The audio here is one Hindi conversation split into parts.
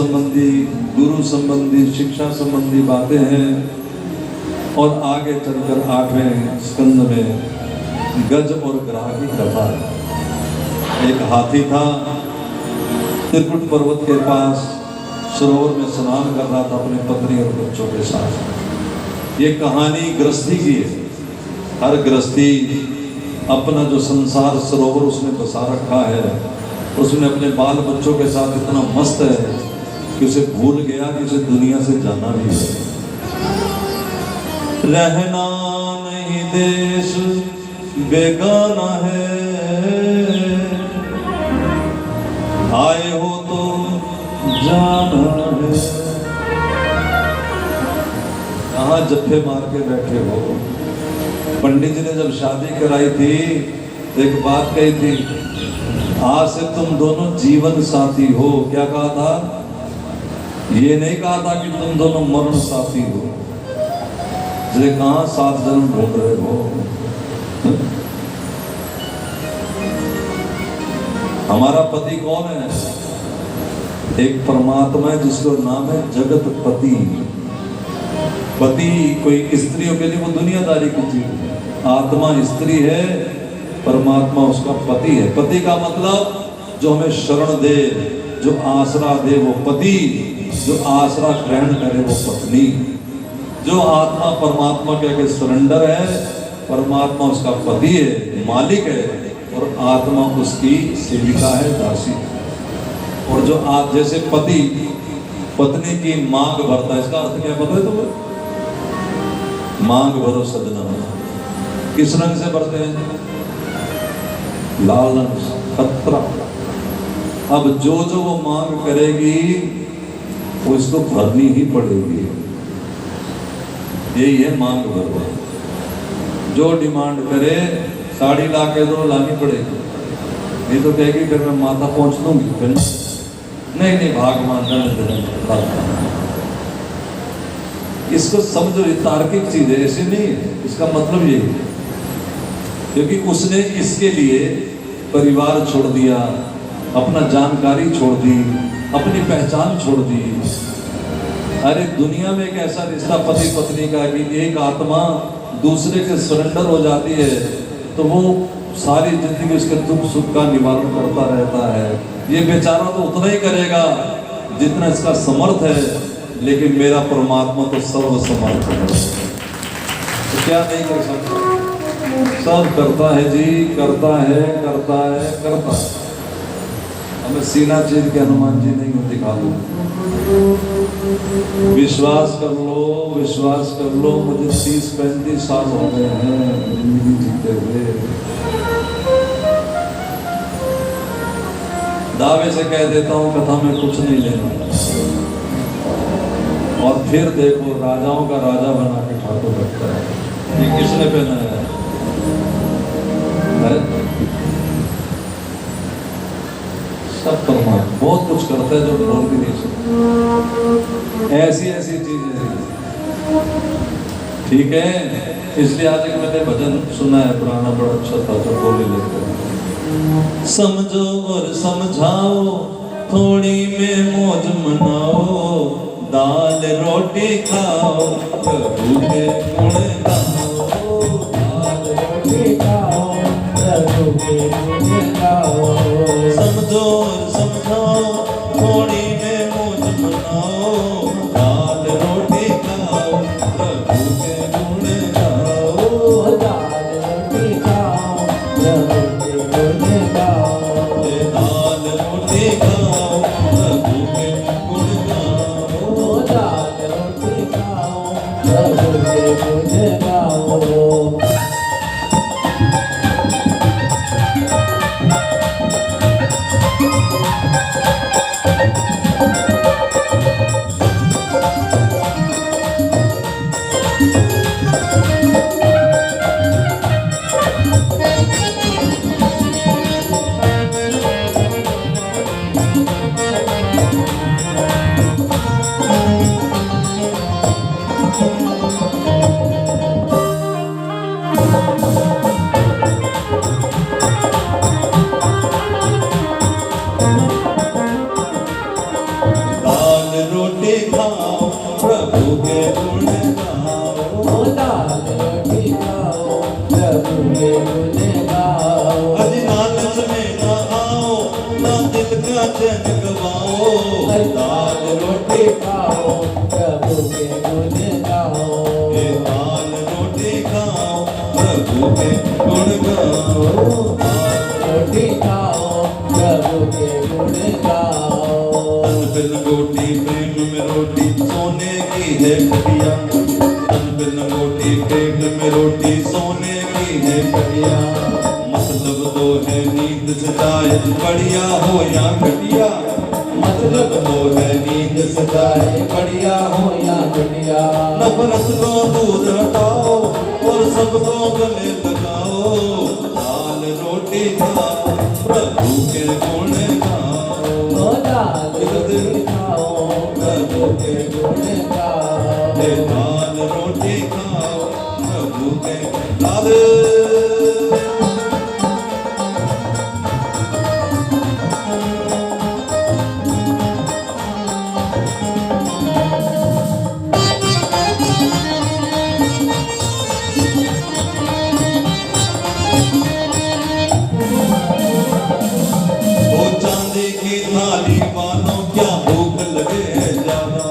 संबंधी, गुरु संबंधी, शिक्षा संबंधी बातें हैं। और आगे चलकर 8वें स्कंद में गज और ग्राह की कथा है। एक हाथी था, त्रिकुट पर्वत के पास सरोवर में स्नान कर रहा था अपनी पत्नी और बच्चों के साथ। ये कहानी गृहस्थी की है। हर गृहस्थी अपना जो संसार सरोवर उसने बसा रखा है, उसने अपने बाल बच्चों के साथ इतना मस्त है कि उसे भूल गया कि उसे दुनिया से जाना भी है। रहना नहीं देश बेगाना है, आए हो तो जाना है। कहाँ जत्थे मार के बैठे हो। पंडित जी ने जब शादी कराई थी तो एक बात कही थी, आज से तुम दोनों जीवन साथी हो। क्या कहा था? ये नहीं कहा था कि तुम दोनों मरण साथी हो। जैसे कहाँ 7 जन्म ढूंढ रहे हो। हमारा पति कौन है? एक परमात्मा है जिसका नाम है जगत पति। पति कोई स्त्रियों के लिए वो दुनियादारी की चीज है। आत्मा स्त्री है, परमात्मा उसका पति है। पति का मतलब जो हमें शरण दे, जो आसरा दे वो पति, जो आसरा ग्रहण करे वो पत्नी। जो आत्मा परमात्मा के आगे सरेंडर है, परमात्मा उसका पति है, मालिक है, और आत्मा उसकी सेविका है, दासी। और जो आप जैसे पति पत्नी की मांग भरता है, इसका अर्थ क्या पता है तुम्हें? मांग भरो सजना। किस रंग से भरते हैं? लाल रंग, खतरा। अब जो वो मांग करेगी वो इसको भरनी ही पड़ेगी। यही है मांग भरो। जो डिमांड करे, साड़ी ला के दो, लानी पड़ेगी। नहीं तो कहेगी फिर मैं माता पहुंच दूंगी। फिर नहीं भागवान इसको समझो, ये तार्किक चीज है, ऐसे नहीं है। इसका मतलब यही है क्योंकि उसने इसके लिए परिवार छोड़ दिया, अपना जानकारी छोड़ दी, अपनी पहचान छोड़ दी। अरे दुनिया में एक ऐसा रिश्ता पति पत्नी का कि एक आत्मा दूसरे के सरेंडर हो जाती है तो वो सारी जिंदगी उसके दुख सुख का निवारण करता रहता है। ये बेचारा तो उतना ही करेगा जितना इसका समर्थ है, लेकिन मेरा परमात्मा तो सर्व समर्थ है। तो क्या नहीं कर सकता? सब करता है जी, करता है, करता है, करता है। हमें सीना चीज के हनुमान जी नहीं हो दिखा दो। विश्वास कर लो, मुझे 30-35 साल हो गए हैं जिंदगी जीते हुए। दावे से कह देता हूँ कथा में कुछ नहीं लेना। और फिर देखो राजाओं का राजा बना के ठाकुर रखता है। ये किसने पहना है? सब परमात्मा बहुत कुछ करता है जो बोल भी नहीं सकता। ऐसी चीजें, ठीक है। इसलिए आज एक मैंने भजन सुना है पुराना, बड़ा अच्छा था, जो बोले लेते हैं। समझो और समझाओ, थोड़ी में मौज मनाओ, दाल रोटी खाओ, प्रभु के गुण गाओ। दाल रोटी खाओ, प्रभु के गुण गाओ। समझो और समझाओ, थोड़ी में मौज मनाओ, दाल रोटी खाओ, प्रभु के गुण गाओ। दाल रोटी खाओ, प्रभु के गुण गाओ। दाल रोटी खाओ, प्रभु के गुण गाओ। दाल रोटी खाओ, प्रभु के गुण गाओ। रोटी खाओ प्रभु के गुण गाओ। दाल रोटी खाओ प्रभु के गुण गाओ। अजी लालच में ना आओ ना दिल का चैन गवाओ। दाल रोटी खाओ प्रभु के गुण गाओ। दाल रोटी खाओ प्रभु के गुण गाओ। रोटी खाओ प्रभु के गुण गाओ। अनबिन रोटी प्रेम में रोटी सोने की है कटिया। अनबिन रोटी प्रेम में रोटी सोने की है कटिया। मतलब तो है नींद से जाए बढ़िया हो या घटिया। मतलब तो है नींद से जाए बढ़िया हो या बढ़िया। नफरत को दूर हटाओ और सबको गले लगाओ। दाल रोटी खाओ प्रभु के गुण गाओ। दाल रोटी खाओ प्रभु के गुण गाओ। दाल रोटी खाओ प्रभु के दाल। थाली वालों क्या भूख लगे है ज्यादा।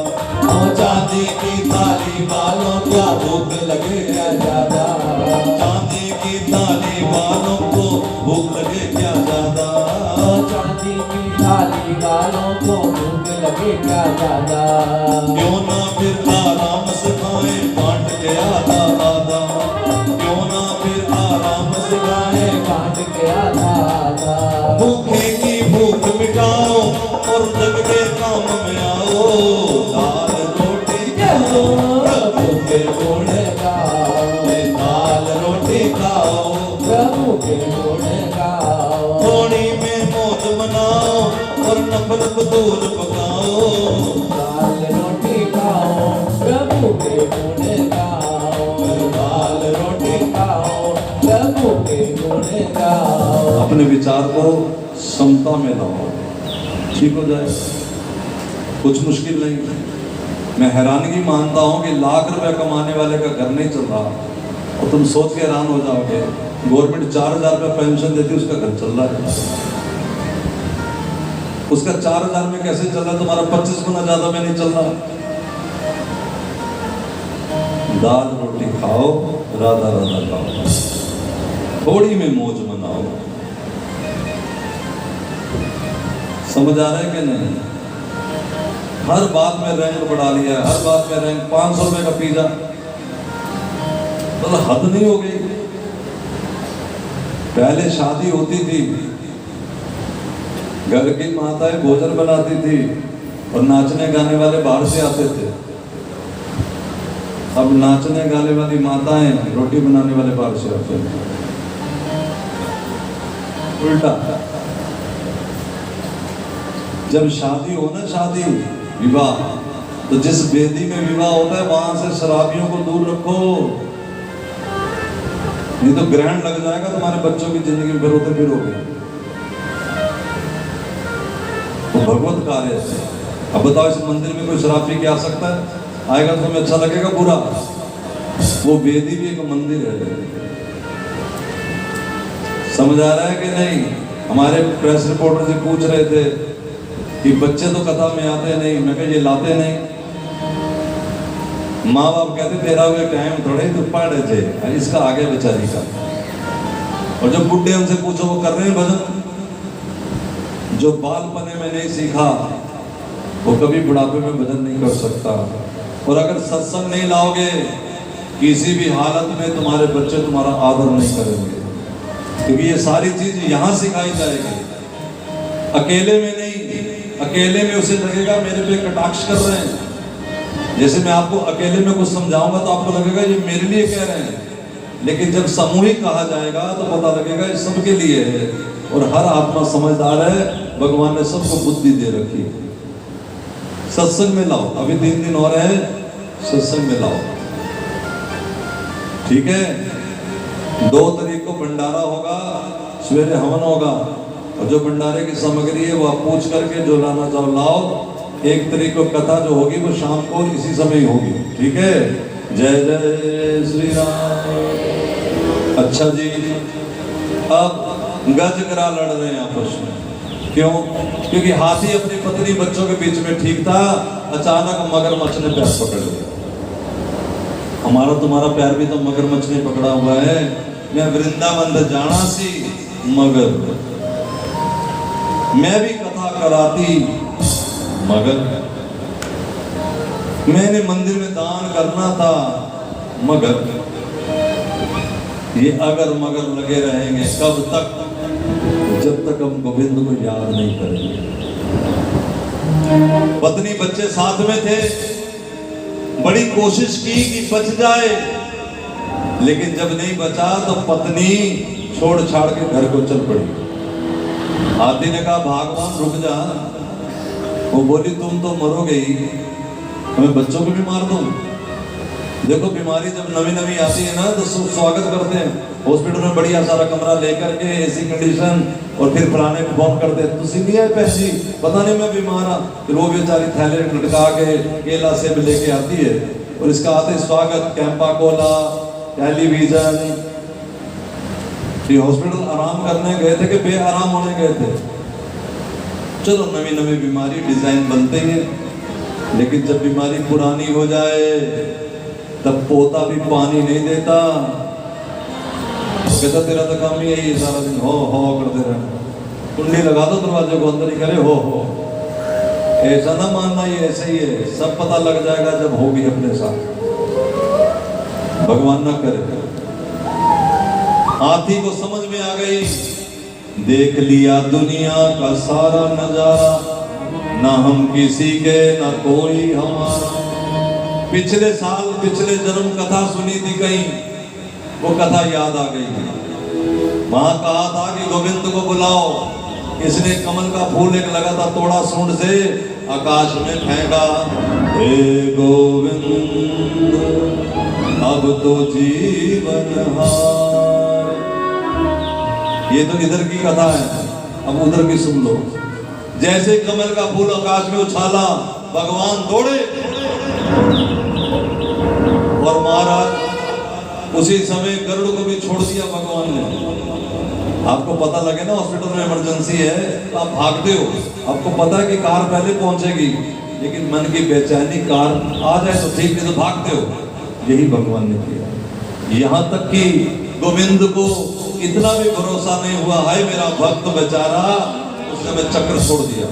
चांदी की थाली वालों क्या भूख लगे है ज्यादा। चांदी की थाली वालों को भूख लगे क्या ज्यादा। चांदी की थाली वालों को भूख लगे क्या ज्यादा। क्यों ना फिर आराम से खाए बांट के आधा आधा। क्यों ना फिर आराम से खाए बांट के आधा आधा। भूखे की भूख मिटाओ और जग के काम में आओ। दाल रोटी खाओ प्रभु के गुण गाओ। दाल रोटी खाओ प्रभु के गुण गाओ। होली में मौज मनाओ और नफरत दूर पकाओ। दाल रोटी खाओ प्रभु के गुण गाओ। दाल रोटी खाओ प्रभु के गुण गाओ। अपने विचार को समता में लाओ, ठीक हो जाए, कुछ मुश्किल नहीं। मैं हैरानगी मानता हूं कि लाख रुपए कमाने वाले का घर नहीं चल रहा और तुम सोच के हैरान हो जाओगे गवर्नमेंट 4000 रुपये पेंशन देती है, उसका घर चल रहा है। उसका 4000 में कैसे चल रहा है, तुम्हारा 25 गुना ज्यादा में नहीं चल रहा। दाल रोटी खाओ राधा राधा खाओ, थोड़ी में मौज मनाओ। समझ आ रहा है कि नहीं? हर बात में रैंक बढ़ा लिया, हर बात में रैंक। 500 रुपए का पिज्जा, मतलब हद नहीं हो गई। पहले शादी होती थी, घर की माताएं भोजन बनाती थी और नाचने गाने वाले बाहर से आते थे। अब नाचने गाने वाली माताएं रोटी बनाने वाले बाहर से आते हैं, उल्टा। जब शादी हो ना, शादी विवाह, तो जिस वेदी में विवाह होता है वहां से शराबियों को दूर रखो, नहीं तो ग्रहण लग जाएगा तुम्हारे बच्चों की जिंदगी में, फिर फिरोगे। तो भगवत कार्य है। अब बताओ, इस मंदिर में कोई शराब पी के आ सकता है? आएगा तो तुम्हें अच्छा लगेगा बुरा? वो वेदी भी एक मंदिर है। समझ आ रहा है कि नहीं? हमारे प्रेस रिपोर्टर से पूछ रहे थे कि बच्चे तो कथा में आते नहीं। मैं कहा ये लाते नहीं। माँ बाप कहते तेरा हुए टाइम थोड़े तो पढ़ जे, इसका आगे बेचारी का। और जब बुढ़े उनसे पूछो वो कर रहे हैं भजन। जो बालपने में नहीं सीखा वो कभी बुढ़ापे में भजन नहीं कर सकता। और अगर सत्संग नहीं लाओगे, किसी भी हालत में तुम्हारे बच्चे तुम्हारा आदर नहीं करेंगे, क्योंकि ये सारी चीज यहाँ सिखाई जाएगी, अकेले में नहीं। अकेले में उसे लगेगा मेरे पे कटाक्ष कर रहे हैं। जैसे मैं आपको अकेले में कुछ समझाऊंगा तो आपको लगेगा ये मेरे लिए कह रहे हैं, लेकिन जब सामूहिक कहा जाएगा तो पता लगेगा ये सबके लिए है। और हर आत्मा समझदार है, भगवान ने सबको बुद्धि दे रखी है। सत्संग में लाओ, अभी 3 दिन और है, सत्संग में लाओ, ठीक है? 2 तारीख को भंडारा होगा, सवेरे हवन होगा, और जो भंडारे की सामग्री है वो आप पूछ करके जो लाना चाहो लाओ। 1 तारीख को कथा जो होगी वो शाम को इसी समय ही होगी, ठीक है। जय जय श्री राम। अच्छा जी, अब गजगरा लड़ रहे हैं आपस में, क्यों? क्योंकि हाथी अपनी पत्नी बच्चों के बीच में ठीक था, अचानक मगरमच्छ ने पैर पकड़ लिया। हमारा तुम्हारा पैर भी तो मगरमच्छ ने पकड़ा हुआ है। मैं वृंदावन जाना सी मगर, मैं भी कथा कराती मगर, मैंने मंदिर में दान करना था मगर, ये अगर मगर लगे रहेंगे कब तक? जब तक हम गोविंद को याद नहीं करेंगे। पत्नी बच्चे साथ में थे, बड़ी कोशिश की कि बच जाए, लेकिन जब नहीं बचा तो पत्नी छोड़ छाड़ के घर को चल पड़ी। हाथी ने कहा भगवान रुक जा। वो बोली तुम तो मरोगे ही, मैं बच्चों को भी मार दूं। देखो बीमारी जब नवी नवी आती है ना तो स्वागत करते हैं, हॉस्पिटल में बढ़िया सारा कमरा लेकर के एसी कंडीशन, और फिर फलाने को फोन करते हैं तुसी नहीं आए भैन जी, पता नहीं मैं बीमार हाँ। फिर वो बेचारी थैले लटका के केला सेब लेके आती है, और इसका आते स्वागत, कैंपा कोला, टेलीविजन। हॉस्पिटल आराम करने गए थे कि बेआराम होने गए थे? चलो नवी नवी बीमारी डिजाइन बनते हैं, लेकिन जब बीमारी पुरानी हो जाए तब पोता भी पानी नहीं देता। कहता तेरा तो काम ही यही सारा दिन हो करते रहे, कुंडी लगा दो दरवाजे को, अंदर ही करे हो। ऐसा ना मानना ये ऐसे ही है, सब पता लग जाएगा जब होगी अपने साथ। भगवान ना करे। हाथी को समझ में आ गई, देख लिया दुनिया का सारा नजारा, ना हम किसी के ना कोई हमारा। पिछले साल पिछले जन्म कथा सुनी थी कहीं, वो कथा याद आ गई। वहां कहा था कि गोविंद को बुलाओ, इसने कमल का फूल एक लगा था, तोड़ा सूंड से आकाश में फेंका, हे गोविंद अब तो जीवन हार। ये तो इधर की कथा है, अब उधर की सुन लो। जैसे कमल का फूल आकाश में उछाला, भगवान दौड़े और महाराज उसी समय गरुड़ को भी छोड़ दिया भगवान ने। आपको पता लगे ना हॉस्पिटल में इमरजेंसी है तो आप भागते हो, आपको पता है कि कार पहले पहुंचेगी, लेकिन मन की बेचैनी कार आ जाए तो ठीक, नहीं तो भागते हो। यही भगवान ने किया। यहाँ तक कि गोविंद को इतना भी भरोसा नहीं हुआ, हाय मेरा भक्त बेचारा, उसने मैं चक्र छोड़ दिया।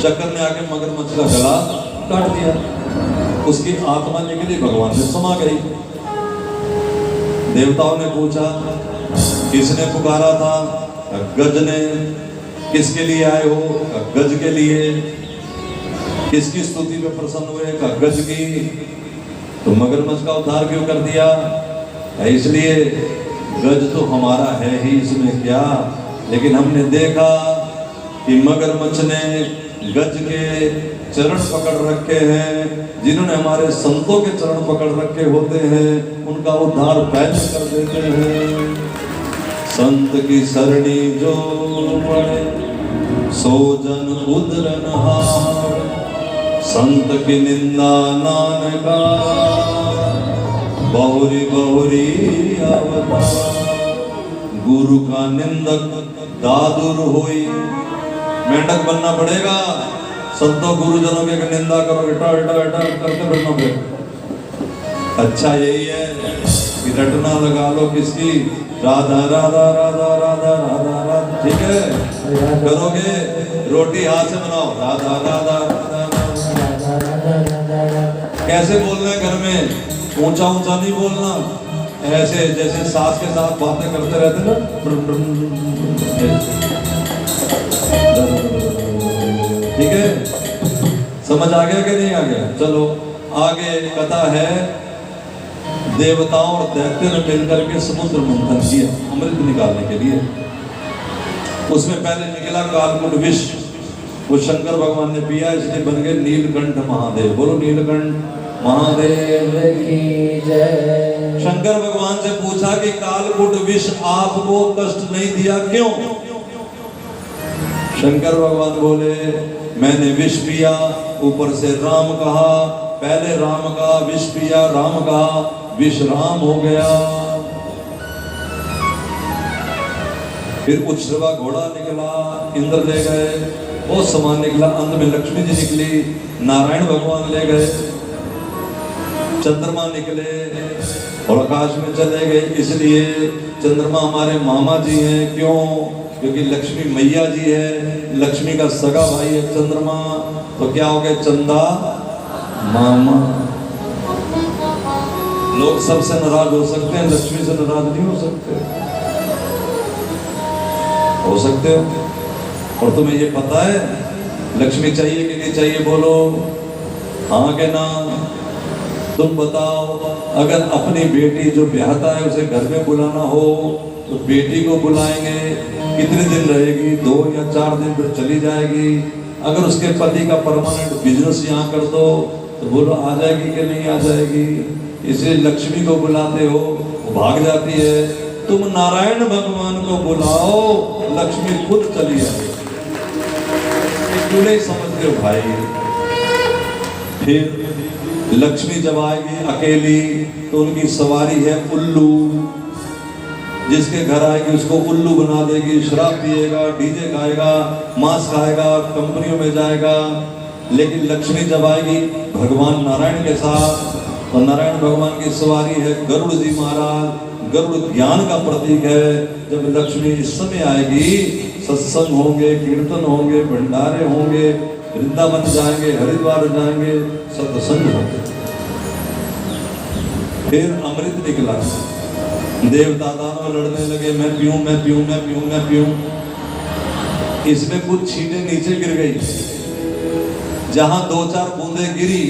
चक्र ने आके मगरमच्छ का गला काट दिया, उसकी आत्मा निकली, भगवान में समा गई। देवताओं ने पूछा किसने पुकारा था? गज ने। किसके लिए आए हो? गज के लिए। किसकी स्तुति में प्रसन्न हुए? गज की। तो मगरमच्छ का उद्धार क्यों कर दिया? इसलिए गज तो हमारा है ही, इसमें क्या। लेकिन हमने देखा कि मगरमच्छ ने गज के चरण पकड़ रखे हैं। जिन्होंने हमारे संतों के चरण पकड़ रखे होते हैं उनका उद्धार पहले कर देते हैं। संत की सरणी जो पड़े सो जन उदरनहार, संत की निंदा नानका बहुरी बहुरी अवतार। गुरु का निंदक दादुर होई। मेंढक बनना पड़ेगा, संतों गुरुजनों की निंदा करोगे टा करते फिरना पड़ेगा। अच्छा यही है कि रटना लगा लो किसकी? राधा राधा राधा राधा राधा राधा, ठीक है। करोगे रोटी हाथ से बनाओ, राधा राधा राधा राधा। कैसे बोलना है घर में? ऊंचा ऊंचा नहीं बोलना, ऐसे जैसे सास के साथ बातें करते रहते ना, ठीक है। समझ आ गया कि नहीं आ गया? चलो आगे कथा है। देवताओं और दैत्यों ने मिलकर के समुद्र मंथन किया अमृत निकालने के लिए। उसमें पहले निकला कालकूट विष, वो शंकर भगवान ने पिया, इसलिए बन गए नीलकंठ महादेव। बोलो नीलकंठ महादेव की जय। शंकर भगवान से पूछा कि कालकूट विष आपको कष्ट नहीं दिया, क्यों? शंकर भगवान बोले मैंने विष पिया, ऊपर से राम कहा, पहले राम कहा, विष पिया, राम कहा, विष राम हो गया। फिर उच्छ्रवा घोड़ा निकला, इंद्र ले गए, बहुत सामान निकला, अंत में लक्ष्मी जी निकली, नारायण भगवान ले गए, चंद्रमा निकले और आकाश में चले गए। इसलिए चंद्रमा हमारे मामा जी हैं। क्यों? क्योंकि लक्ष्मी मैया जी है, लक्ष्मी का सगा भाई है चंद्रमा, तो क्या हो गए? चंदा मामा। लोग सबसे नाराज हो सकते हैं, लक्ष्मी से नाराज नहीं हो सकते। हो सकते हो। और तुम्हें ये पता है लक्ष्मी चाहिए कि नहीं चाहिए? बोलो हाँ के ना। तुम बताओ, अगर अपनी बेटी जो ब्याहता है उसे घर में बुलाना हो तो बेटी को बुलाएंगे, कितने दिन रहेगी? 2 या 4 दिन, फिर चली जाएगी। अगर उसके पति का परमानेंट बिजनेस यहाँ कर दो तो बोलो आ जाएगी कि नहीं आ जाएगी? इसलिए लक्ष्मी को बुलाते हो, वो भाग जाती है। तुम नारायण भगवान को बुलाओ, लक्ष्मी खुद चली आएगी। क्यों नहीं समझते हो भाई? फिर लक्ष्मी जब आएगी अकेली तो उनकी सवारी है उल्लू। जिसके घर आएगी उसको उल्लू बना देगी, शराब पिएगा, डीजे गाएगा, मांस खाएगा, कंपनियों में जाएगा। लेकिन लक्ष्मी जब आएगी भगवान नारायण के साथ, तो नारायण भगवान की सवारी है गरुड़ जी महाराज। गरुड़ ज्ञान का प्रतीक है। जब लक्ष्मी इस समय आएगी, सत्संग होंगे, कीर्तन होंगे, भंडारे होंगे, वृंदावन जाएंगे, हरिद्वार जाएंगे, सत्संग होंगे। फिर अमृत निकला, देवता दानव लड़ने लगे, मैं पीऊं, मैं पीऊं, मैं पीऊं, मैं पीऊं। इसमें कुछ छींटे नीचे गिर गई। जहां 2-4 बूंदे गिरी,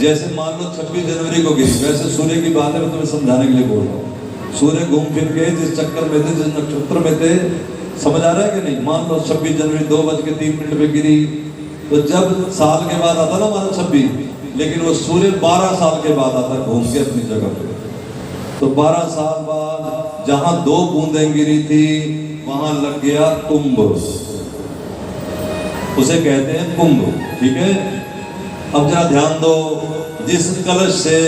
जैसे मान लो 26 जनवरी को गिरी, वैसे सूर्य की बात है, मैं तुम्हें समझाने के लिए बोल रहा हूँ। सूर्य घूम फिर के जिस चक्कर में थे, जिस नक्षत्र में थे, समझ आ रहा है कि नहीं? मान लो 26 जनवरी 2:03 पे गिरी, तो जब साल के बाद आता ना हमारा 26, लेकिन वो सूर्य 12 साल के बाद आता घूम के अपनी जगह पे। तो 12 साल बाद जहां 2 बूंदें गिरी थी वहां लग गया कुंभ, उसे कहते हैं कुंभ। ठीक है, अब जरा ध्यान दो, जिस कलश से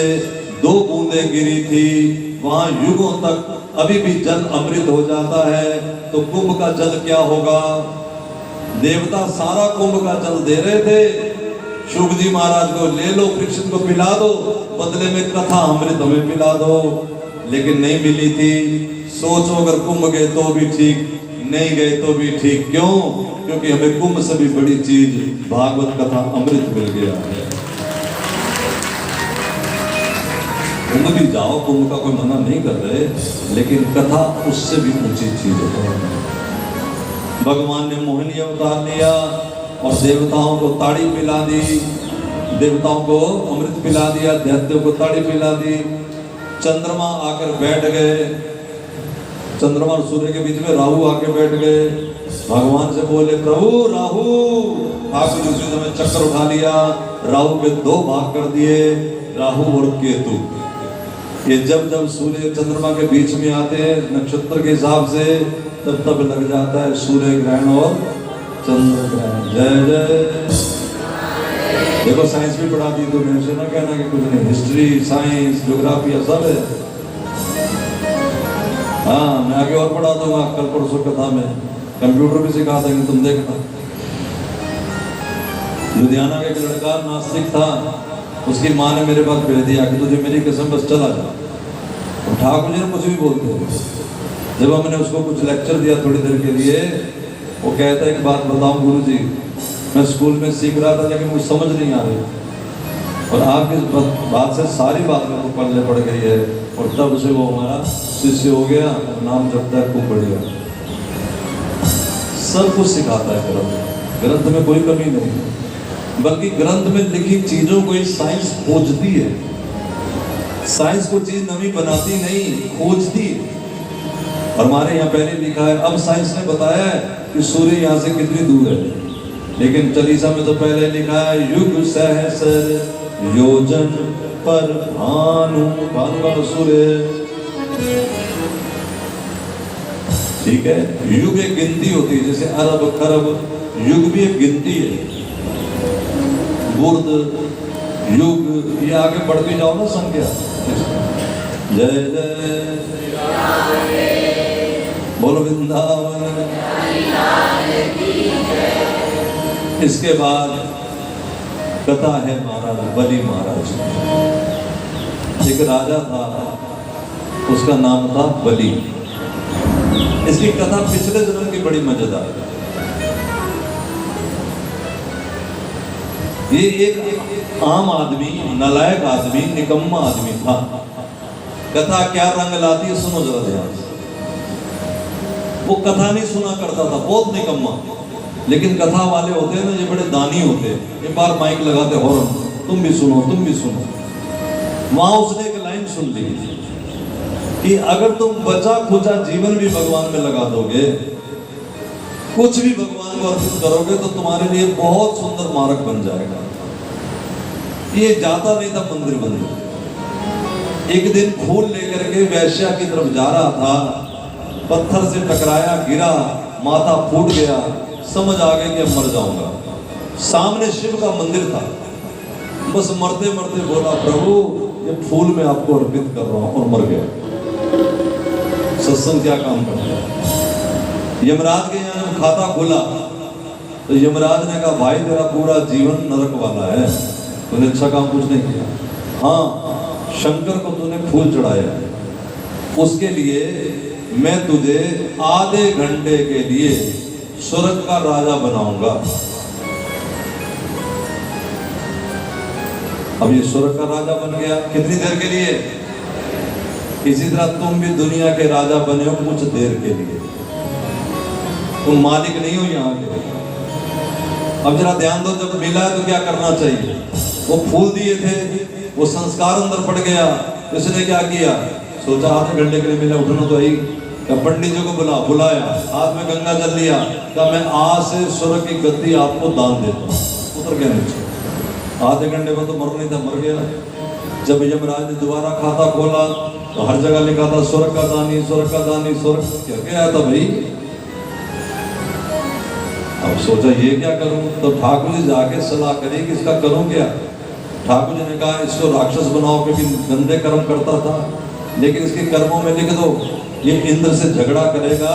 2 बूंदें गिरी थी वहां युगों तक अभी भी जल अमृत हो जाता है। तो कुंभ का जल क्या होगा? देवता सारा कुंभ का जल दे रहे थे, शुभ जी महाराज को ले लो, परीक्षित को पिला दो, बदले में कथा अमृत हमें पिला दो। लेकिन नहीं मिली थी। सोचो, अगर कुंभ गए तो भी ठीक, नहीं गए तो भी ठीक। क्यों? क्योंकि हमें कुंभ से भी बड़ी चीज भागवत कथा अमृत मिल गया है। कुंभ भी जाओ, कुंभ का कोई मना नहीं कर रहे, लेकिन कथा उससे भी ऊंची चीज है। भगवान ने मोहिनी अवतार लिया और देवताओं को ताड़ी पिला दी, देवताओं को अमृत पिला दिया, दैत्यों को ताड़ी पिला दी। चंद्रमा आकर बैठ गए, चंद्रमा और सूर्य के बीच में राहु आके बैठ गए। भगवान से बोले, प्रभु राहु। ठाकुर जी उसी समय चक्कर उठा लिया, राहु के 2 भाग कर दिए, राहु और केतु। ये जब जब सूर्य चंद्रमा के बीच में आते हैं नक्षत्र के हिसाब से, तब तब लग जाता है सूर्य ग्रहण और चंद्र ग्रहण। जय जय। देखो साइंस भी पढ़ा दी तुमने, से ना कहना कि कुछ नहीं, हिस्ट्री, साइंस, ज्योग्राफी सब है। हाँ, मैं आगे और पढ़ा दूंगा कल परसों कथा में, कंप्यूटर भी सिखा देंगे, तुम देखना। लुधियाना का एक लड़का नास्तिक था, उसकी माँ ने मेरे पास भेज दिया कि तुझे मेरी कसम बस चला जा। और ठाकुर जी ने कुछ भी बोलते हैं। जब हमने उसको कुछ लेक्चर दिया थोड़ी देर के लिए, वो कहता है एक बात बताऊं गुरु जी, मैं स्कूल में सीख रहा था लेकिन मुझे समझ नहीं आ रही, और आपकी बात से सारी बात मेरे को पढ़ने पड़ गई है। और तब से वो हमारा शिष्य हो गया, नाम जपता है, खूब बढ़िया। सब कुछ सिखाता है ग्रंथ, ग्रंथ में कोई कमी नहीं है, बल्कि ग्रंथ में लिखी चीजों को साइंस खोजती है। साइंस को चीज नवी बनाती नहीं, खोजती है। और हमारे यहाँ पहले लिखा है, अब साइंस ने बताया है कि सूर्य यहाँ से कितनी दूर है, लेकिन चालीसा में तो पहले लिखा है युग सहस्र योजन पर भानु, भानु का सूर्य। ठीक है, युग एक गिनती होती है, जैसे अरब खरब, युग भी एक गिनती है। बुर्द, युग, ये आगे बढ़ती जाओ ना संख्या। जय जय बोलो वृंदावन। इसके बाद कथा है महाराज बलि महाराज। एक राजा था, उसका नाम था बलि। इसकी कथा पिछले जन्म की बड़ी मजेदार है। ये एक आम आदमी, नालायक आदमी, निकम्मा आदमी था। कथा क्या रंग लाती है सुनो जरा ध्यान से। वो कथा नहीं सुना करता था, बहुत निकम्मा। लेकिन कथा वाले होते हैं ना, ये बड़े दानी होते हैं, एक बार माइक लगाते हॉर्न, तुम भी सुनो तुम भी सुनो। वहां उसने एक लाइन सुन ली कि अगर तुम बचा खुचा जीवन भी भगवान में लगा दोगे, कुछ भी भगवान को अर्पित करोगे, तो तुम्हारे लिए बहुत सुंदर मार्ग बन जाएगा। ये जाता नहीं था मंदिर मंदिर। एक दिन फूल लेकर के वैश्या की तरफ जा रहा था, पत्थर से टकराया, गिरा, माथा फूट गया, समझ आ गया कि अब मर जाऊंगा। सामने शिव का मंदिर था, बस मरते मरते बोला, प्रभु ये फूल मैं आपको अर्पित कर रहा हूं, और मर गया। सत्संग क्या काम करता है। यमराज के यहाँ जब खाता खोला तो यमराज ने कहा, भाई तेरा पूरा जीवन नरक वाला है, तूने अच्छा काम कुछ नहीं किया। हाँ, शंकर को तूने फूल चढ़ाया, उसके लिए मैं तुझे आधे घंटे के लिए स्वर्ग का राजा बनाऊंगा। अब ये स्वर्ग का राजा बन गया, कितनी देर के लिए? इसी तरह तुम भी दुनिया के राजा बने हो कुछ देर के लिए, तुम मालिक नहीं हो यहाँ के। अब जरा ध्यान दो, जब मिला है तो क्या करना चाहिए? वो फूल दिए थे, वो संस्कार अंदर पड़ गया, इसने क्या किया? सोचा आधे घंटे के लिए मिला, उठना तो ही। पंडित जी को बुलाया, हाथ में गंगा जल लिया, कहा मैं आज से स्वर्ग की गद्दी आपको दान देता हूँ। उतर गया नीचे। आधे घंटे में तो मर नहीं था, मर गया। जब यमराज ने दोबारा खाता खोला तो हर जगह लिखा था स्वर्ग का दानी, स्वर्ग का दानी, स्वर्ग। क्या आया था भाई? अब सोचा ये क्या करूं, तो ठाकुर जी जाके सलाह करी कि इसका करूं क्या। ठाकुर जी ने कहा इसको राक्षस बनाओ, क्योंकि गंदे कर्म करता था, लेकिन इसके कर्मों में लिख दो ये इंद्र से झगड़ा करेगा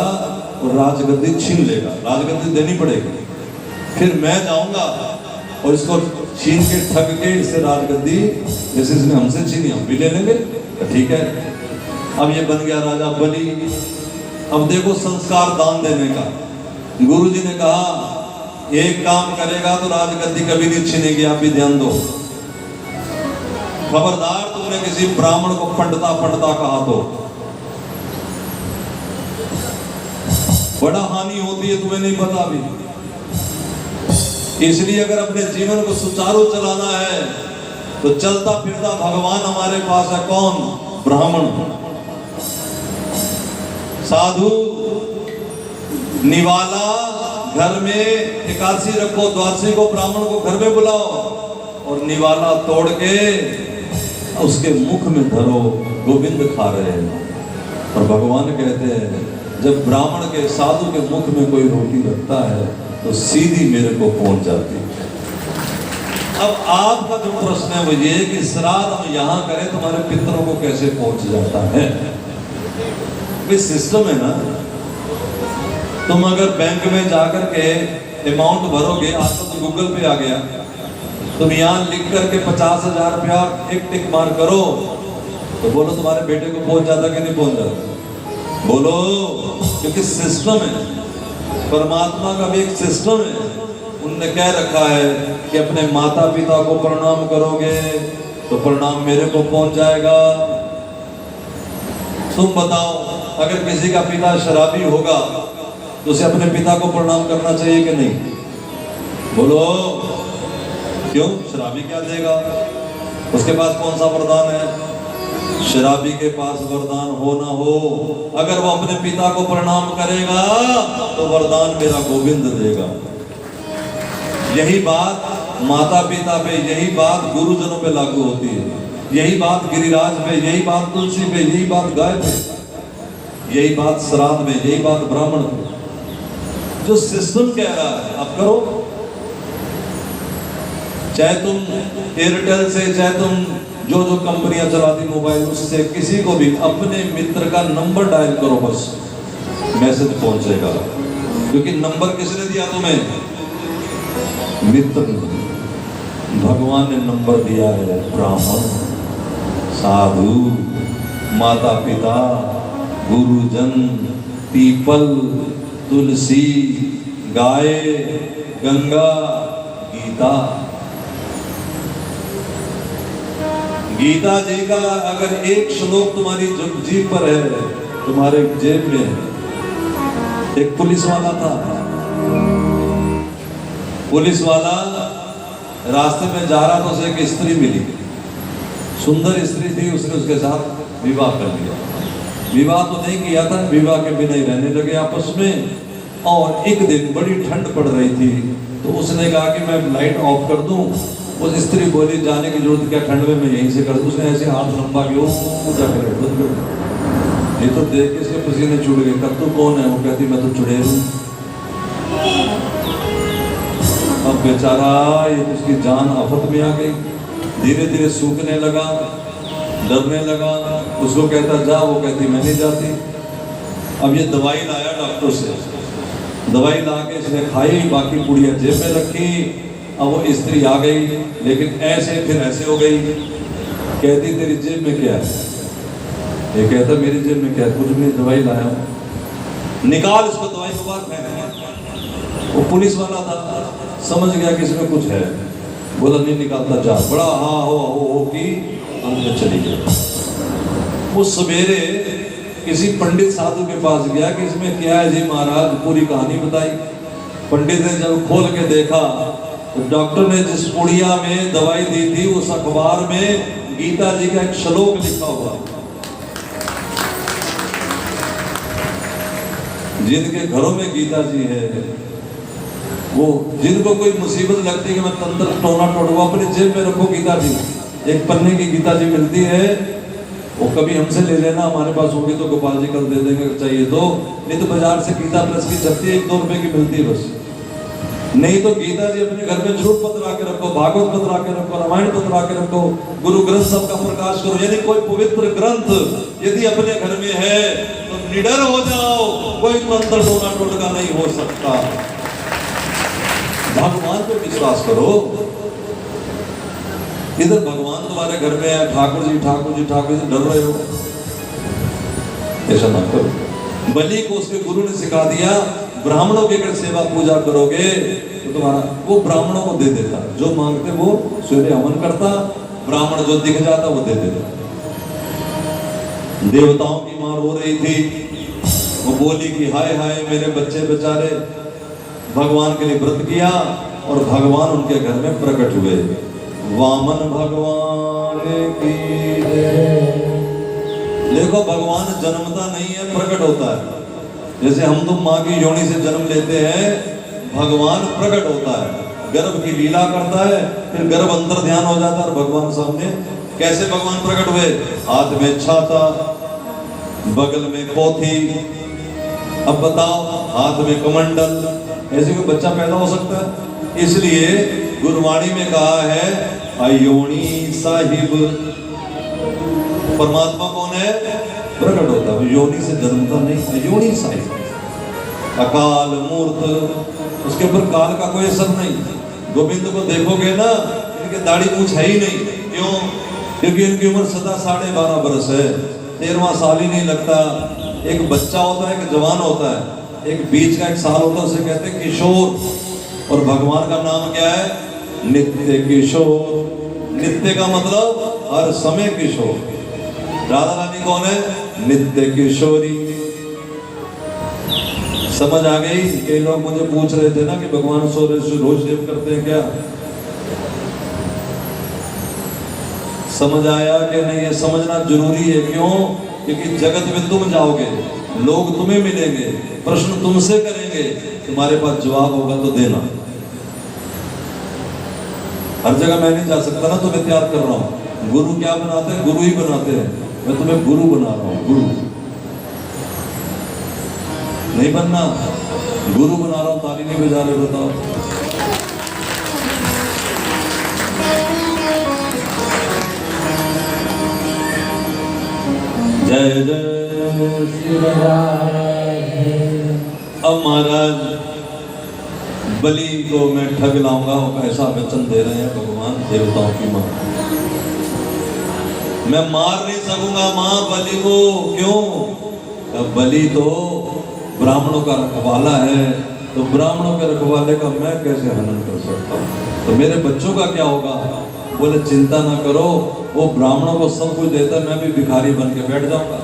और राजगद्दी छीन लेगा, राजगद्दी देनी पड़ेगी। फिर मैं जाऊंगा और इसको छीन के ठग के इससे राजगद्दी, जैसे इसने हमसे छीनी हम भी ले लेंगे। ठीक है, अब ये बन गया राजा बलि। अब देखो संस्कार दान देने का। गुरु जी ने कहा एक काम करेगा तो राजगद्दी कभी नहीं छीनेगी, आप भी ध्यान दो। खबरदार तुमने किसी ब्राह्मण को पंडिता कहा तो बड़ा हानि होती है, तुम्हें नहीं पता अभी। इसलिए अगर अपने जीवन को सुचारू चलाना है तो चलता फिरता भगवान हमारे पास है। कौन? ब्राह्मण, साधु, निवाला। घर में एकादशी रखो, द्वादशी को ब्राह्मण को घर में बुलाओ और निवाला तोड़ के उसके मुख में धरो, गोविंद खा रहे हैं। और भगवान कहते हैं जब ब्राह्मण के, साधु के मुख में कोई रोटी रखता है तो सीधी मेरे को पहुंच जाती है। अब आपका जो प्रश्न है वो ये कि श्राद्ध हम यहाँ करें तो हमारे पितरों को कैसे पहुंच जाता है? ये सिस्टम है ना। तुम अगर बैंक में जाकर के अमाउंट भरोगे, आजकल तो गूगल पे आ गया, तुम यहाँ लिख करके 50,000 रुपया एक टिक मार करो तो बोलो तुम्हारे बेटे को पहुंच जाता कि नहीं पहुंच जाता? बोलो, क्योंकि सिस्टम है। परमात्मा का भी एक सिस्टम है। उनने कह रखा है कि अपने माता पिता को प्रणाम करोगे तो प्रणाम मेरे को पहुंच जाएगा। तुम बताओ, अगर किसी का पिता शराबी होगा तो उसे अपने पिता को प्रणाम करना चाहिए कि नहीं? बोलो, क्यों? शराबी क्या देगा? उसके पास कौन सा वरदान है? शराबी के पास वरदान हो ना हो, अगर वो अपने पिता को प्रणाम करेगा तो वरदान मेरा गोविंद देगा। यही बात माता पिता पे, यही बात गुरुजनों पे लागू होती है, यही बात गिरिराज पे, यही बात तुलसी पे, यही बात गाय पे। यही बात श्राद्ध में, यही बात ब्राह्मण में। जो सिस्टम कह रहा है आप करो, चाहे तुम एयरटेल से, चाहे तुम जो जो कंपनियां चलाती मोबाइल, उससे किसी को भी अपने मित्र का नंबर डायल करो, बस मैसेज पहुंचेगा। क्योंकि नंबर किसने दिया तुम्हें? मित्र ने। भगवान ने नंबर दिया है ब्राह्मण, साधु, माता पिता, गुरुजन, पीपल, तुलसी, गाय, गंगा, गीता। गीता जी का अगर एक श्लोक तुम्हारी जीभ पर है, तुम्हारे जेब में है। एक पुलिस वाला था, पुलिस वाला रास्ते में जा रहा था, उसे एक स्त्री मिली, सुंदर स्त्री थी, उसने उसके साथ विवाह कर लिया। विवाह तो नहीं किया था, विवाह के बिना ही रहने लगे आपस में। और एक दिन बड़ी ठंड पड़ रही थी, तो उसने कहा कि मैं लाइट ऑफ कर दूं। उस स्त्री बोली जाने की जरूरत क्या, ठंड में मैं यहीं से कर दूं। उसने ऐसे हाथ लंबा किया, जाकर बंद कर दिया। ये तो देख के इसके पसीने छूट गए। कब तू कौन है? वो कहती मैं तो चुड़ैल हूं। अब बेचारा ये उसकी जान आफत में आ गई, धीरे धीरे सूखने लगा, डरने लगा। उसको कहता जा, वो कहती मैं नहीं जाती। अब ये दवाई लाया डॉक्टर से, दवाई ला के इसने खाई, बाकी पुड़िया जेब में रखी। अब वो स्त्री आ गई, लेकिन ऐसे फिर ऐसे हो गई। कहती तेरी जेब में क्या है? ये कहता मेरी जेब में क्या है? कुछ भी, दवाई लाया हूं। निकाल इसको, दवाई को बाहर फेंक। वो पुलिस वाला था, समझ गया कि इसमें कुछ है, बोला नहीं निकालता जा। बड़ा हाँ हो की अंदर चली गई। वो सवेरे किसी पंडित साधु के पास गया कि इसमें क्या है जी महाराज, पूरी कहानी बताई। पंडित ने जब खोल के देखा तो डॉक्टर ने जिस पुड़िया में दवाई दी थी, उस अखबार में गीता जी का एक श्लोक लिखा हुआ। जिनके घरों में गीता जी है, वो जिनको कोई मुसीबत लगती है कि मैं तंत्र टोना टोटवा, अपने जेब में रखो गीता जी। एक पन्ने की गीता जी मिलती है, वो कभी हमसे ले लेना, हमारे पास होगी तो गोपाल जी कल दे देंगे चाहिए तो। नहीं तो बाजार से गीता प्लस की छपती है, 1-2 रुपए की मिलती है बस। नहीं तो गीता जी अपने घर में जरूर पत्र के रखो, भागवत पत्र के रखो, रामायण पत्र के रखो, गुरु ग्रंथ सब का प्रकाश करो। यानी कोई पवित्र ग्रंथ यदि अपने घर में है तो निडर हो जाओ, कोई तंत्र टोना टोटका नहीं हो सकता। भगवान पे विश्वास करो। इधर भगवान तुम्हारे घर में है, ठाकुर जी ठाकुर जी ठाकुर जी, डर रहे हो, ऐसा मत करो। बलि को उसके गुरु ने सिखा दिया, ब्राह्मणों की अगर सेवा पूजा करोगे तो तुम्हारा, वो ब्राह्मणों को दे देता, जो मांगते वो सूर्य हवन करता, ब्राह्मण जो दिख जाता वो दे देता। देवताओं की मां रो रही थी, वो बोली कि हाय हाय मेरे बच्चे बेचारे। भगवान के लिए व्रत किया और भगवान उनके घर में प्रकट हुए। वामन भगवान की जय। देखो भगवान जन्मता नहीं है, प्रकट होता है। जैसे हम तुम माँ की योनि से जन्म लेते हैं, भगवान प्रकट होता है, गर्भ की लीला करता है, फिर गर्भ अंतर ध्यान हो जाता है और भगवान सामने। कैसे भगवान प्रकट हुए? हाथ में छाता, बगल में पोथी। अब बताओ, हाथ में कमंडल, ऐसे कोई बच्चा पैदा हो सकता है? इसलिए गुरबाणी में कहा है अयोनी साहिब। परमात्मा कौन है? प्रकट होता है, योनि से जन्मता नहीं, अयोनि साहिब। अकाल मूर्त, उसके ऊपर काल का कोई असर नहीं। गोविंद को देखोगे ना, इनके दाढ़ी मूछ है ही नहीं। क्यों? क्योंकि इनकी उम्र सदा 12.5 बरस है, 13वां साल ही नहीं लगता। एक बच्चा होता है, एक जवान होता है, एक बीच का एक साल होता है, उसे कहते हैं किशोर। और भगवान का नाम क्या है? नित्य किशोर। नित्य का मतलब हर समय किशोर। राधा रानी कौन है? नित्य किशोरी। समझ आ गई? कई लोग मुझे पूछ रहे थे ना कि भगवान सो रहे रोज सेव करते हैं क्या? समझ आया कि नहीं? ये समझना जरूरी है। क्यों? क्योंकि जगत में तुम जाओगे, लोग तुम्हें मिलेंगे, प्रश्न तुमसे करेंगे, तुम्हारे पास जवाब होगा तो देना। हर जगह मैं नहीं जा सकता ना, तुम्हें तैयार कर रहा हूं। गुरु क्या बनाते हैं? गुरु ही बनाते हैं। मैं तुम्हें गुरु बना रहा हूं, गुरु। नहीं बनना, गुरु बना रहा हूं, ताली नहीं बजा रहे, बताओ। जय जय श्री राधे। अब महाराज बलि को मैं ठग लाऊंगा, वो ऐसा वचन दे रहे हैं भगवान देवताओं की मां। मैं मार नहीं सकूंगा मां बलि को, क्यों? अब बलि तो ब्राह्मणों का रखवाला है, तो ब्राह्मणों के रखवाले का मैं कैसे हनन कर सकता हूँ? तो मेरे बच्चों का क्या होगा? बोले चिंता ना करो, वो ब्राह्मणों को सब कुछ देता है, मैं भी भिखारी बन के बैठ जाऊंगा।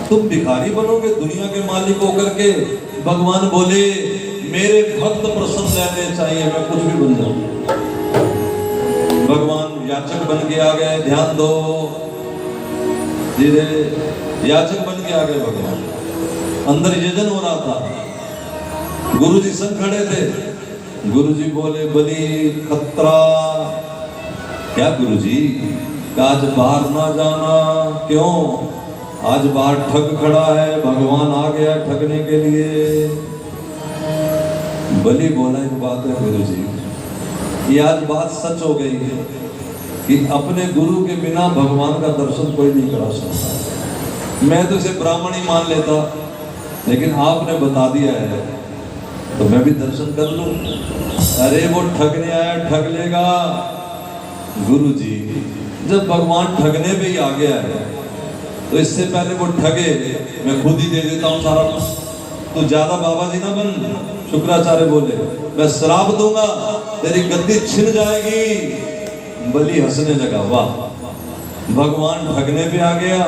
तुम भिखारी बनोगे दुनिया के मालिक होकर के? भगवान बोले मेरे भक्त प्रसन्न रहने चाहिए, मैं कुछ भी बन जाऊं। भगवान याचक बन के आ गए, ध्यान दो, धीरे याचक बन के आ गए भगवान। अंदर यजन हो रहा था, गुरुजी संग खड़े थे। गुरुजी बोले बलि खतरा। क्या गुरुजी? आज बाहर ना जाना। क्यों? आज बाहर ठग खड़ा है, भगवान आ गया ठगने के लिए। बलि बोला एक बात है गुरुजी, ये आज बात सच हो गई है कि अपने गुरु के बिना भगवान का दर्शन कोई नहीं करा सकता। मैं तो इसे ब्राह्मण ही मान लेता, लेकिन आपने बता दिया है तो मैं भी दर्शन कर लूं। अरे वो ठगने आया, ठग लेगा। गुरुजी जब भगवान ठगने पे ही आ गया है तो इससे पहले वो ठगे, मैं खुद ही दे देता हूँ सारा कुछ। तो ज्यादा बाबा जी ना बन। शुक्राचार्य बोले मैं श्राप दूंगा, तेरी गद्दी छिन जाएगी। बलि हंसने लगा, वाह भगवान ठगने पे आ गया,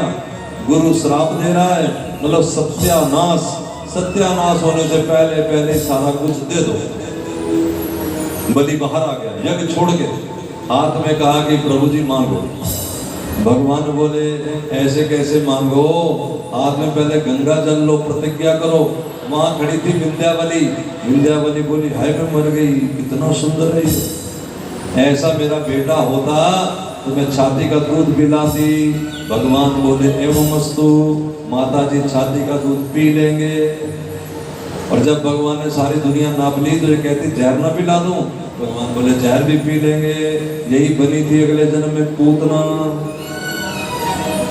गुरु श्राप दे रहा है, मतलब सत्यानाश। सत्यानाश होने से पहले पहले सारा कुछ दे दो। बलि बाहर आ गया यज्ञ छोड़ के, हाथ में कहा कि प्रभु जी मांगो। भगवान बोले ऐसे कैसे मांगो, हाथ में पहले गंगा जल लो, प्रतिज्ञा करो। वहां खड़ी थी विंध्यावली। विंध्यावली बोली हाय मैं मर गई, कितना सुंदर है ये, ऐसा मेरा बेटा होता तो मैं छाती का दूध पिलाती। भगवान बोले एवं मस्तु, माता जी छाती का दूध पी लेंगे। और जब भगवान ने सारी दुनिया नाप ली तो ये कहती जहर ना पिला दूं। भगवान बोले जहर भी पी लेंगे, यही बनी थी अगले जन्म में पूतना।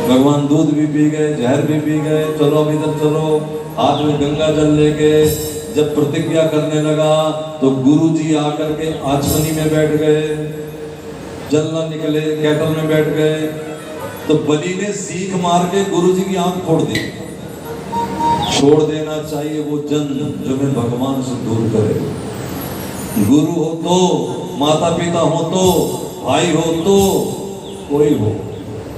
भगवान दूध भी पी गए, जहर भी पी गए। चलो अब इधर चलो, हाथ में गंगा जल लेके जब प्रतिज्ञा करने लगा तो गुरु जी आकर के आचमनी में बैठ गए, जल न निकले, कैटल में बैठ गए। तो बलि ने सीख मार के गुरु जी की आंख फोड़ दी। छोड़ देना चाहिए वो जन जो मैं भगवान से दूर करे। गुरु हो तो, माता पिता हो तो, भाई हो तो, कोई हो।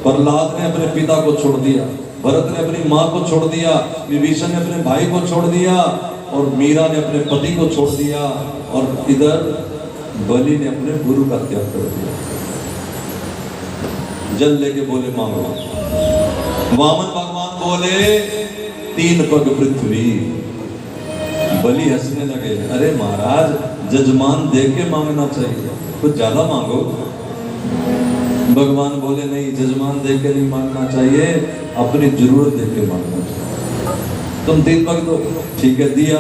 प्रहलाद ने अपने पिता को छोड़ दिया, भरत ने अपनी माँ को छोड़ दिया, विभीषण ने अपने भाई को छोड़ दिया, और मीरा ने अपने पति को छोड़ दिया, और इधर बलि ने अपने गुरु का त्याग कर दिया। जल लेके बोले मांगो। वामन भगवान बोले 3 पग पृथ्वी। बलि हंसने लगे, अरे महाराज जजमान देख के मांगना चाहिए, कुछ ज्यादा मांगो। भगवान बोले नहीं, जजमान देख के नहीं मांगना चाहिए, अपनी जरूरत देख के मांगना चाहिए। तुम 3 पग दो, ठीक है दिया।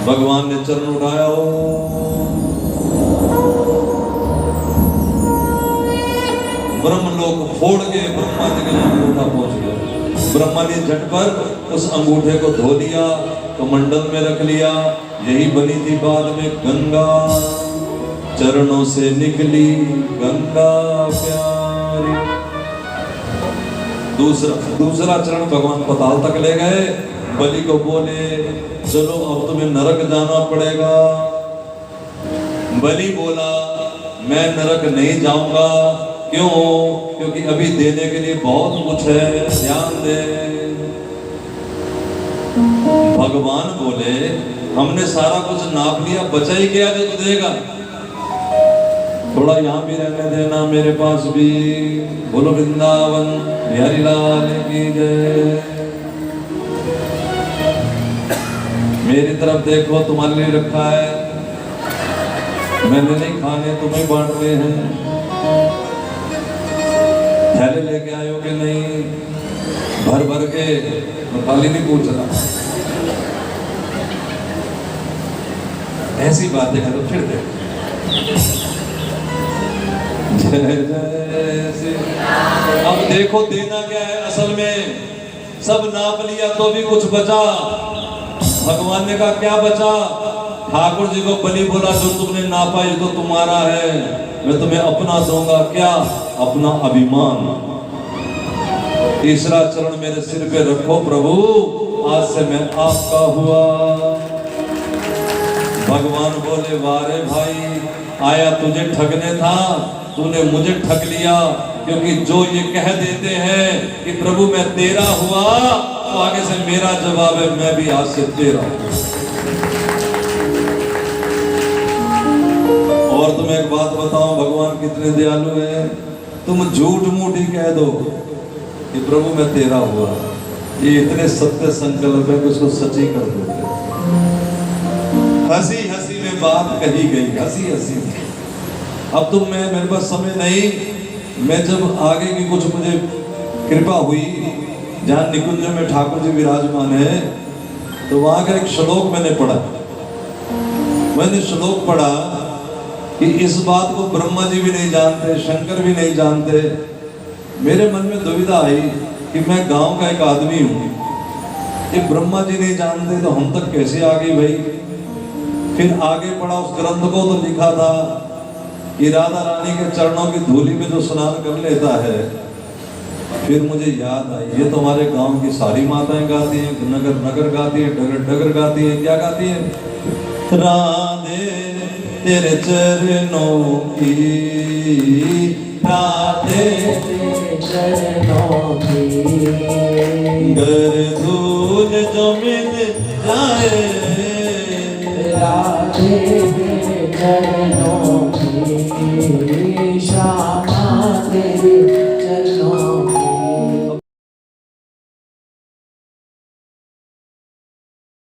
भगवान ने चरण उठाया, ब्रह्मलोक फोड़ के ब्रह्मा जी के अंगूठा पहुंच गया। ब्रह्मा ने झटपट उस अंगूठे को धो लिया, कमंडल में रख लिया। यही बनी थी बाद में गंगा, चरणों से निकली गंगा प्यारी। दूसरा चरण भगवान पताल तक ले गए। बलि को बोले चलो अब तुम्हें नरक जाना पड़ेगा। बलि बोला मैं नरक नहीं जाऊंगा। क्यों? क्योंकि अभी देने के लिए बहुत कुछ है, ध्यान दे। भगवान बोले हमने सारा कुछ नाप लिया, बचा ही क्या जो तू देगा? थोड़ा यहाँ भी रहने देना मेरे पास भी। बोलो वृंदावन बिहारी लाल की जय। मेरी तरफ देखो, तुम्हारे लिए रखा है, मैंने नहीं खाने, तुम्हें बांटने हैं। थैले लेके आयो कि नहीं? भर भर के, मैं खाली नहीं पूछ रहा। ऐसी बातें करो फिर देखो। जय जय श्री। अब देखो देना क्या है असल में, सब नाप लिया तो भी कुछ बचा। भगवान ने कहा क्या बचा? ठाकुर जी को बलि बोला, जो तुमने नापा ये तो तुम्हारा है, मैं तुम्हें अपना दूंगा। क्या? अपना अभिमान। तीसरा चरण मेरे सिर पे रखो प्रभु, आज से मैं आपका हुआ। भगवान बोले वारे भाई, आया तुझे ठगने था, तूने मुझे ठग लिया। क्योंकि जो ये कह देते हैं कि प्रभु मैं तेरा हुआ, तो आगे से मेरा जवाब है मैं भी आज से तेरा हूं। और तुम्हें एक बात बताऊं, भगवान कितने दयालु है। तुम झूठ मूठ ही कह दो कि प्रभु मैं तेरा हुआ, ये इतने सत्य संकल्प है कि उसको सच्ची कर दोगे। हंसी हंसी में बात कही गई, हंसी हंसी में। अब तुम मैं मेरे पास समय नहीं, मैं जब आगे की कुछ मुझे कृपा हुई, जहाँ निकुंज में ठाकुर जी विराजमान है, तो वहां का एक श्लोक मैंने पढ़ा। मैंने श्लोक पढ़ा कि इस बात को ब्रह्मा जी भी नहीं जानते, शंकर भी नहीं जानते। मेरे मन में दुविधा आई कि मैं गांव का एक आदमी हूँ, ये ब्रह्मा जी नहीं जानते तो हम तक कैसे आ गई भाई। फिर आगे पढ़ा उस ग्रंथ को, तो लिखा था कि राधा रानी के चरणों की धूलि में जो स्नान कर लेता है। फिर मुझे याद आई, ये तो हमारे गांव की सारी माताएं गाती हैं, नगर नगर गाती हैं, डगर डगर गाती हैं। क्या गाती हैं? राधे तेरे चरणों की, राधे तेरे चरणों की, गर धूल जो मिल जाए, राधे तेरे चरणों की,